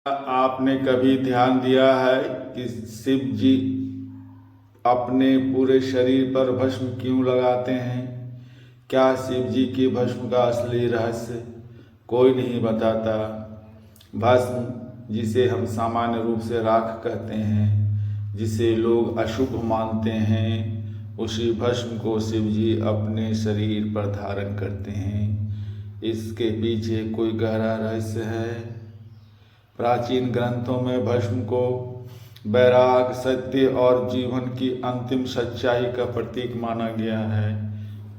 आपने कभी ध्यान दिया है कि शिव जी अपने पूरे शरीर पर भस्म क्यों लगाते हैं? क्या शिव जी की भस्म का असली रहस्य कोई नहीं बताता। भस्म, जिसे हम सामान्य रूप से राख कहते हैं, जिसे लोग अशुभ मानते हैं, उसी भस्म को शिव जी अपने शरीर पर धारण करते हैं। इसके पीछे कोई गहरा रहस्य है। प्राचीन ग्रंथों में भस्म को वैराग, सत्य और जीवन की अंतिम सच्चाई का प्रतीक माना गया है।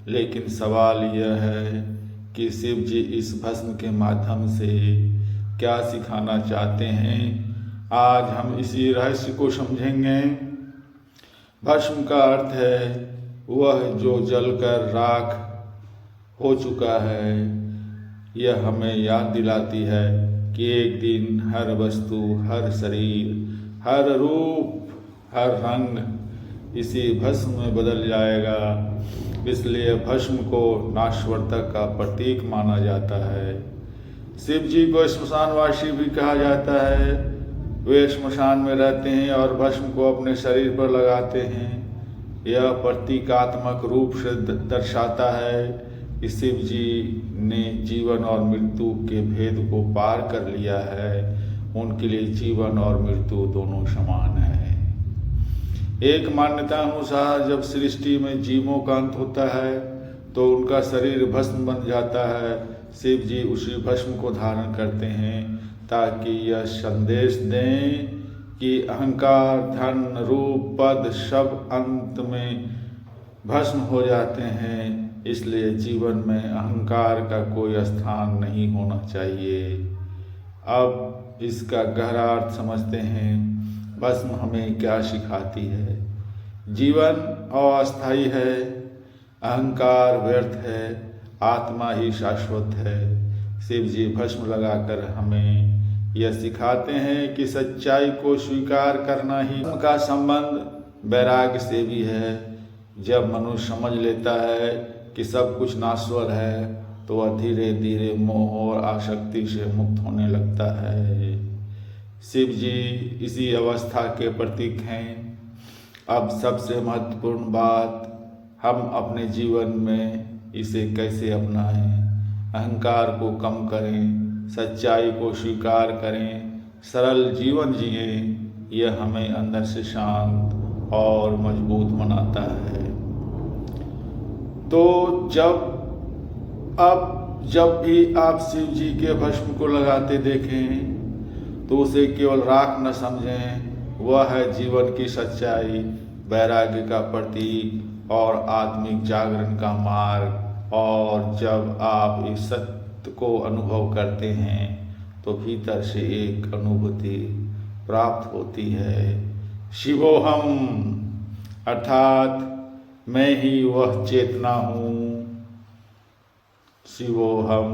लेकिन सवाल यह है कि शिव जी इस भस्म के माध्यम से क्या सिखाना चाहते हैं। आज हम इसी रहस्य को समझेंगे। भस्म का अर्थ है वह जो जलकर राख हो चुका है। यह हमें याद दिलाती है कि एक दिन हर वस्तु, हर शरीर, हर रूप, हर रंग इसी भस्म में बदल जाएगा। इसलिए भस्म को नाशवरता का प्रतीक माना जाता है। शिव जी को श्मशानवासी भी कहा जाता है। वे श्मशान में रहते हैं और भस्म को अपने शरीर पर लगाते हैं। यह प्रतीकात्मक रूप से दर्शाता है कि शिव जी ने जीवन और मृत्यु के भेद को पार कर लिया है। उनके लिए जीवन और मृत्यु दोनों समान है। एक मान्यता अनुसार जब सृष्टि में जीवों का अंत होता है तो उनका शरीर भस्म बन जाता है। शिव जी उसी भस्म को धारण करते हैं ताकि यह संदेश दें कि अहंकार, धन, रूप, पद सब अंत में भस्म हो जाते हैं। इसलिए जीवन में अहंकार का कोई स्थान नहीं होना चाहिए। अब इसका गहरा अर्थ समझते हैं। भस्म हमें क्या सिखाती है? जीवन अस्थायी है, अहंकार व्यर्थ है, आत्मा ही शाश्वत है। शिव जी भस्म लगाकर हमें यह सिखाते हैं कि सच्चाई को स्वीकार करना ही का संबंध वैराग्य से भी है। जब मनुष्य समझ लेता है कि सब कुछ नाश्वर है तो वह धीरे धीरे मोह और आसक्ति से मुक्त होने लगता है। शिव जी इसी अवस्था के प्रतीक हैं। अब सबसे महत्वपूर्ण बात, हम अपने जीवन में इसे कैसे अपनाएं। अहंकार को कम करें, सच्चाई को स्वीकार करें, सरल जीवन जिएं। यह हमें अंदर से शांत और मजबूत बनाता है। तो जब भी आप शिव जी के भस्म को लगाते देखें तो उसे केवल राख न समझें। वह है जीवन की सच्चाई, वैराग्य का प्रतीक और आत्मिक जागरण का मार्ग। और जब आप इस सत्य को अनुभव करते हैं तो भीतर से एक अनुभूति प्राप्त होती है, शिवोहम, अर्थात मैं ही वह चेतना हूँ। शिवोहम।